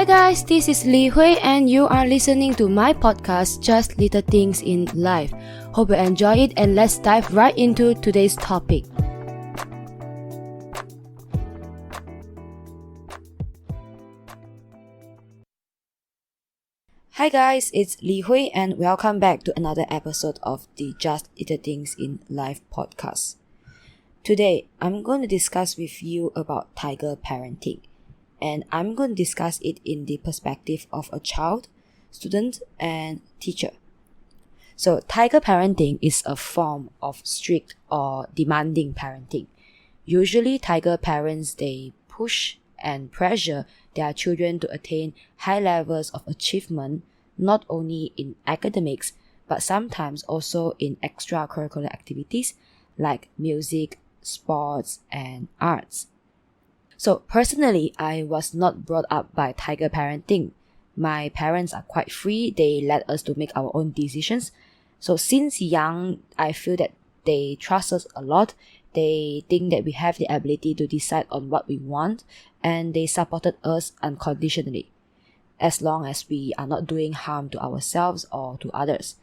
Hi guys, this is Li Hui and you are listening to my podcast Just Little Things in Life. Hope you enjoy it and let's dive right into today's topic. Hi guys, it's Li Hui and welcome back to another episode of the Just Little Things in Life podcast. Today, I'm going to discuss with you about tiger parenting. And I'm going to discuss it in the perspective of a child, student, and teacher. So, tiger parenting is a form of strict or demanding parenting. Usually, tiger parents, they push and pressure their children to attain high levels of achievement, not only in academics, but sometimes also in extracurricular activities like music, sports, and arts. So personally, I was not brought up by tiger parenting. My parents are quite free. They let us to make our own decisions. So since young, I feel that they trust us a lot. They think that we have the ability to decide on what we want, and they supported us unconditionally, as long as we are not doing harm to ourselves or to others.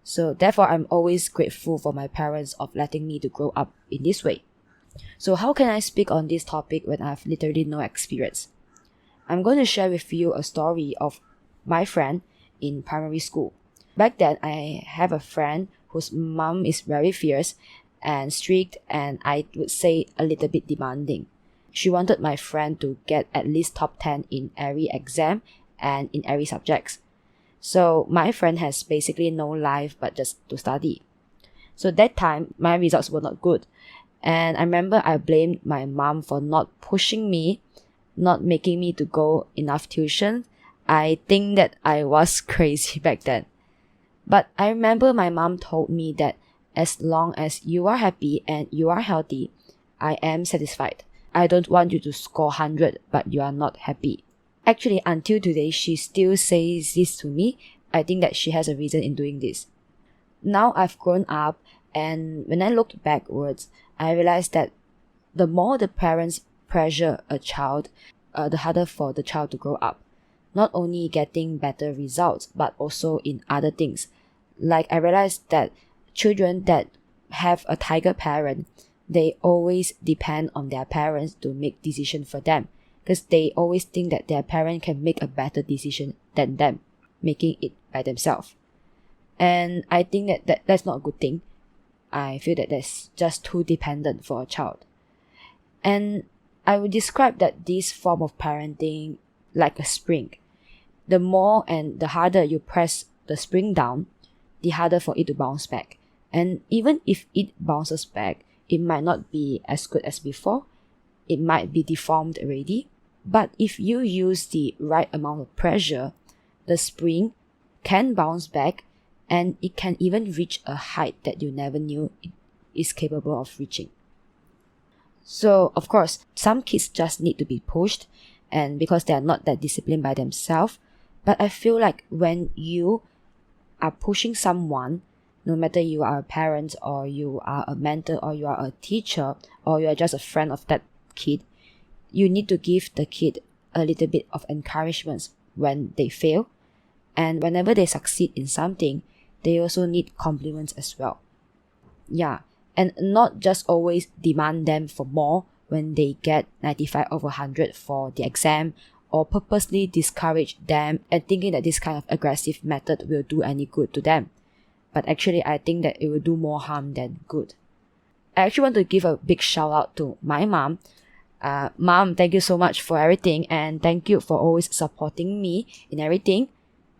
So therefore, I'm always grateful for my parents of letting me to grow up in this way. So how can I speak on this topic when I have literally no experience? I'm going to share with you a story of my friend in primary school. Back then, I have a friend whose mom is very fierce and strict, and I would say a little bit demanding. She wanted my friend to get at least top 10 in every exam and in every subject. So my friend has basically no life but just to study. So that time, my results were not good. And I remember I blamed my mom for not pushing me, not making me to go enough tuition. I think that I was crazy back then. But I remember my mom told me that as long as you are happy and you are healthy, I am satisfied. I don't want you to score 100 but you are not happy. Actually, until today, she still says this to me. I think that she has a reason in doing this. Now I've grown up, and when I looked backwards, I realized that the more the parents pressure a child, the harder for the child to grow up. Not only getting better results, but also in other things. Like I realized that children that have a tiger parent, they always depend on their parents to make decisions for them. Because they always think that their parent can make a better decision than them, making it by themselves. And I think that's not a good thing. I feel that that's just too dependent for a child. And I would describe that this form of parenting like a spring. The more and the harder you press the spring down, the harder for it to bounce back. And even if it bounces back, it might not be as good as before. It might be deformed already. But if you use the right amount of pressure, the spring can bounce back, and it can even reach a height that you never knew it is capable of reaching. So, of course, some kids just need to be pushed, and because they are not that disciplined by themselves. But I feel like when you are pushing someone, no matter you are a parent or you are a mentor or you are a teacher or you are just a friend of that kid, you need to give the kid a little bit of encouragement when they fail. And whenever they succeed in something, they also need compliments as well. Yeah, and not just always demand them for more when they get 95 over 100 for the exam, or purposely discourage them and thinking that this kind of aggressive method will do any good to them. But actually, I think that it will do more harm than good. I actually want to give a big shout out to my mom. Mom, thank you so much for everything, and thank you for always supporting me in everything.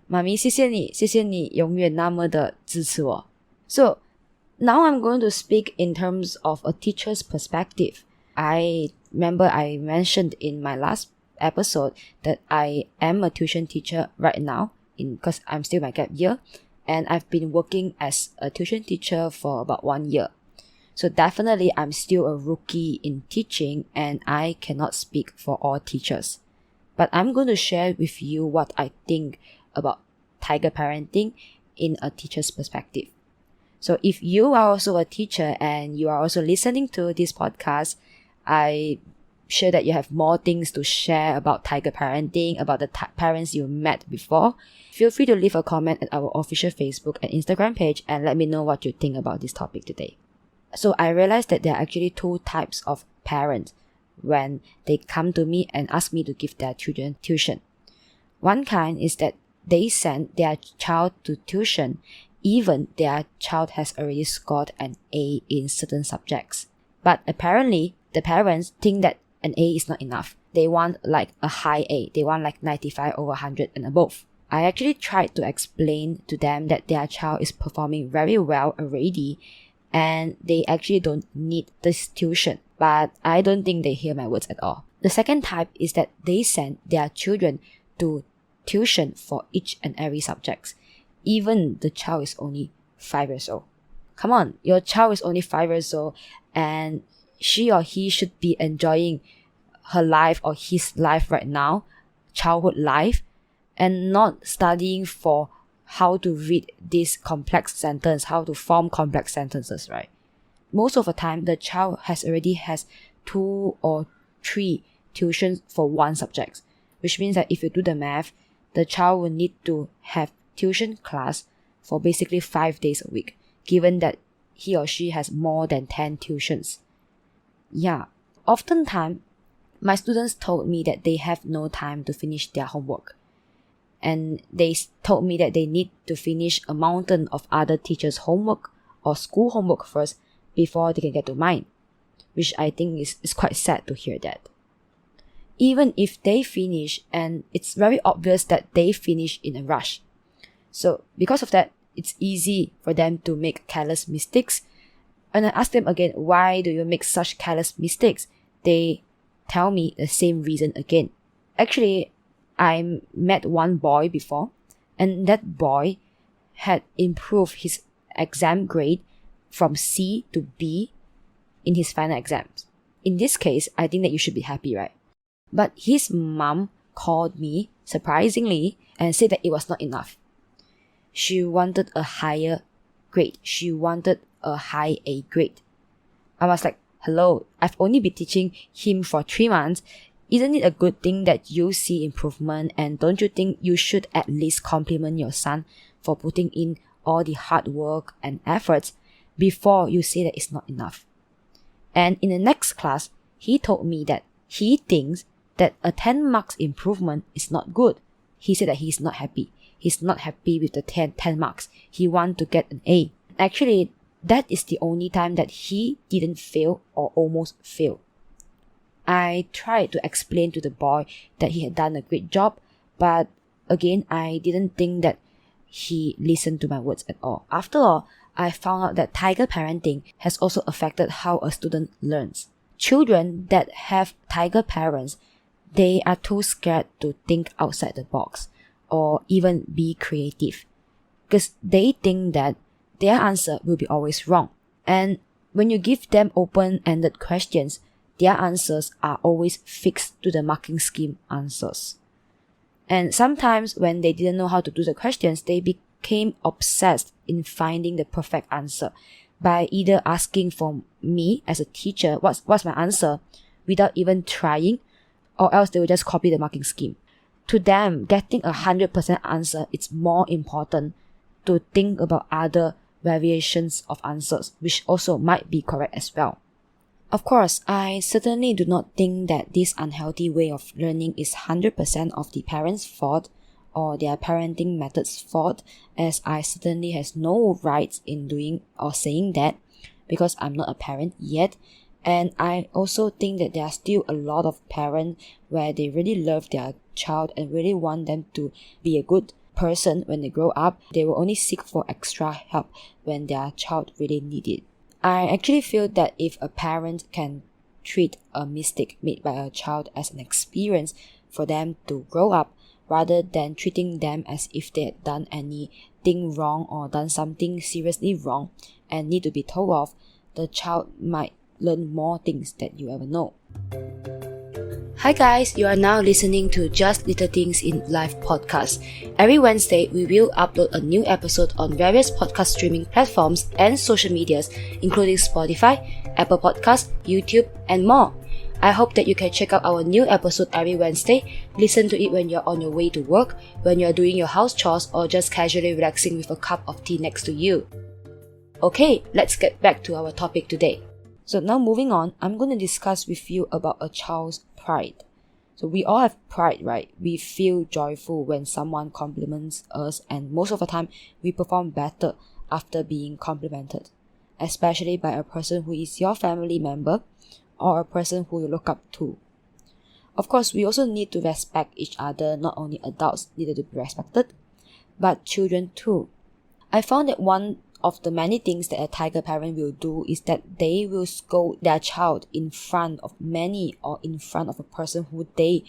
妈咪，谢谢你永远那么的支持我。So, now I'm going to speak in terms of a teacher's perspective. I remember I mentioned in my last episode that I am a tuition teacher right now because I'm still my gap year, and I've been working as a tuition teacher for about 1 year. So definitely I'm still a rookie in teaching, and I cannot speak for all teachers. But I'm going to share with you what I think about tiger parenting in a teacher's perspective. So if you are also a teacher and you are also listening to this podcast, I sure that you have more things to share about tiger parenting, about the parents you met before, feel free to leave a comment at our official Facebook and Instagram page and let me know what you think about this topic today. So I realized that there are actually two types of parents when they come to me and ask me to give their children tuition. One kind is that they send their child to tuition even their child has already scored an A in certain subjects. But apparently, the parents think that an A is not enough. They want like a high A. They want like 95 over 100 and above. I actually tried to explain to them that their child is performing very well already and they actually don't need this tuition. But I don't think they hear my words at all. The second type is that they send their children to tuition for each and every subject. Even the child is only 5 years old. Come on, your child is only 5 years old and she or he should be enjoying her life or his life right now, childhood life, and not studying for how to read this complex sentence, how to form complex sentences, right? Most of the time, the child already has 2 or 3 tuitions for one subject, which means that if you do the math, the child will need to have tuition class for basically 5 days a week, given that he or she has more than 10 tuitions. Yeah, oftentimes, my students told me that they have no time to finish their homework. And they told me that they need to finish a mountain of other teachers' homework or school homework first before they can get to mine, which I think is quite sad to hear that. Even if they finish, and it's very obvious that they finish in a rush. So because of that, it's easy for them to make careless mistakes. And I ask them again, why do you make such careless mistakes? They tell me the same reason again. Actually, I met one boy before, and that boy had improved his exam grade from C to B in his final exams. In this case, I think that you should be happy, right? But his mom called me, surprisingly, and said that it was not enough. She wanted a higher grade. She wanted a high A grade. I was like, hello, I've only been teaching him for 3 months. Isn't it a good thing that you see improvement, and don't you think you should at least compliment your son for putting in all the hard work and efforts before you say that it's not enough? And in the next class, he told me that he thinks that a 10 marks improvement is not good. He said that he's not happy. He's not happy with the 10 marks. He wants to get an A. Actually, that is the only time that he didn't fail or almost fail. I tried to explain to the boy that he had done a great job, but again, I didn't think that he listened to my words at all. After all, I found out that tiger parenting has also affected how a student learns. Children that have tiger parents, they are too scared to think outside the box or even be creative because they think that their answer will be always wrong. And when you give them open-ended questions, their answers are always fixed to the marking scheme answers. And sometimes when they didn't know how to do the questions, they became obsessed in finding the perfect answer by either asking for me as a teacher, what's my answer, without even trying, or else they will just copy the marking scheme. To them, getting 100% answer is more important to think about other variations of answers, which also might be correct as well. Of course, I certainly do not think that this unhealthy way of learning is 100% of the parents' fault or their parenting methods' fault, as I certainly has no rights in doing or saying that because I'm not a parent yet. And I also think that there are still a lot of parents where they really love their child and really want them to be a good person when they grow up. They will only seek for extra help when their child really needs it. I actually feel that if a parent can treat a mistake made by a child as an experience for them to grow up, rather than treating them as if they had done anything wrong or done something seriously wrong and need to be told off, the child might learn more things that you ever know. Hi guys, you are now listening to Just Little Things in Life podcast. Every Wednesday, we will upload a new episode on various podcast streaming platforms and social medias, including Spotify, Apple Podcasts, YouTube, and more. I hope that you can check out our new episode every Wednesday. Listen to it when you're on your way to work, when you're doing your house chores, or just casually relaxing with a cup of tea next to you. Okay, let's get back to our topic today. So now moving on, I'm going to discuss with you about a child's pride. So we all have pride, right? We feel joyful when someone compliments us, and most of the time we perform better after being complimented, especially by a person who is your family member or a person who you look up to. Of course, we also need to respect each other. Not only adults needed to be respected, but children too. I found that one of the many things that a tiger parent will do is that they will scold their child in front of many or in front of a person who they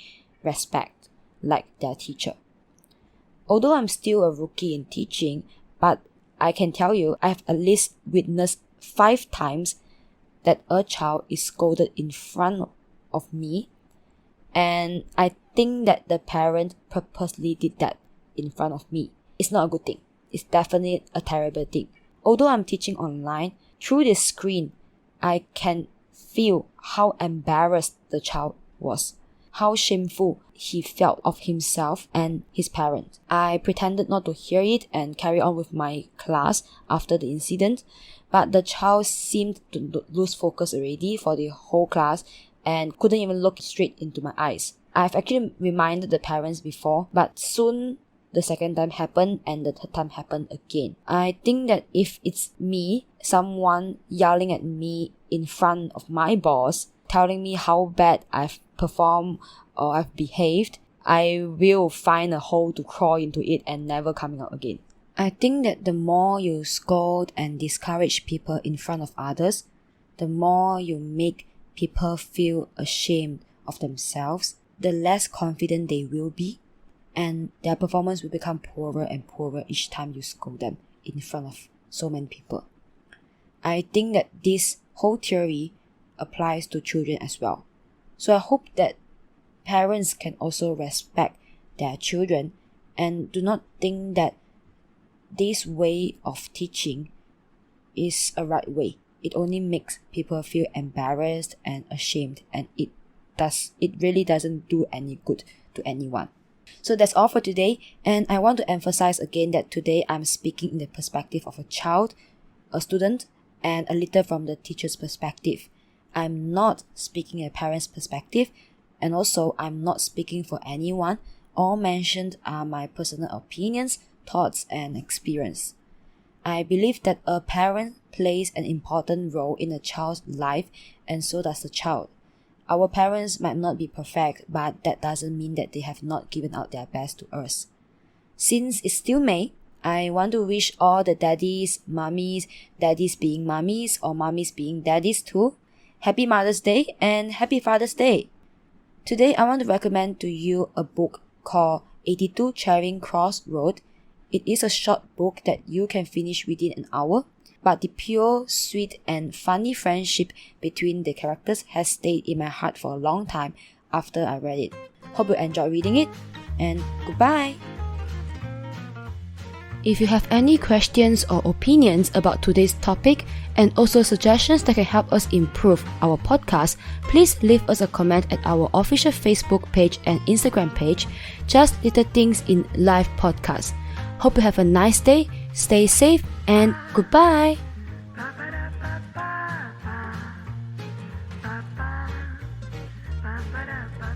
respect, like their teacher. Although I'm still a rookie in teaching, but I can tell you I've at least witnessed 5 times that a child is scolded in front of me, and I think that the parent purposely did that in front of me. It's not a good thing. It's definitely a terrible thing. Although I'm teaching online, through this screen, I can feel how embarrassed the child was, how shameful he felt of himself and his parents. I pretended not to hear it and carry on with my class after the incident, but the child seemed to lose focus already for the whole class and couldn't even look straight into my eyes. I've actually reminded the parents before, but soon the second time happened and the third time happened again. I think that if it's me, someone yelling at me in front of my boss, telling me how bad I've performed or I've behaved, I will find a hole to crawl into it and never coming out again. I think that the more you scold and discourage people in front of others, the more you make people feel ashamed of themselves, the less confident they will be, and their performance will become poorer and poorer each time you scold them in front of so many people. I think that this whole theory applies to children as well. So I hope that parents can also respect their children and do not think that this way of teaching is a right way. It only makes people feel embarrassed and ashamed, and it really doesn't do any good to anyone. So that's all for today, and I want to emphasize again that today I'm speaking in the perspective of a child, a student, and a little from the teacher's perspective. I'm not speaking a parent's perspective, and also I'm not speaking for anyone. All mentioned are my personal opinions, thoughts, and experience. I believe that a parent plays an important role in a child's life, and so does the child. Our parents might not be perfect, but that doesn't mean that they have not given out their best to us. Since it's still May, I want to wish all the daddies being mummies or mummies being daddies too, Happy Mother's Day and Happy Father's Day. Today I want to recommend to you a book called 82 Charing Cross Road. It is a short book that you can finish within an hour, but the pure, sweet, and funny friendship between the characters has stayed in my heart for a long time after I read it. Hope you enjoyed reading it, and goodbye! If you have any questions or opinions about today's topic, and also suggestions that can help us improve our podcast, please leave us a comment at our official Facebook page and Instagram page, Just Little Things in Live Podcast. Hope you have a nice day, stay safe, and goodbye! Ba ba da ba ba ba ba ba da ba.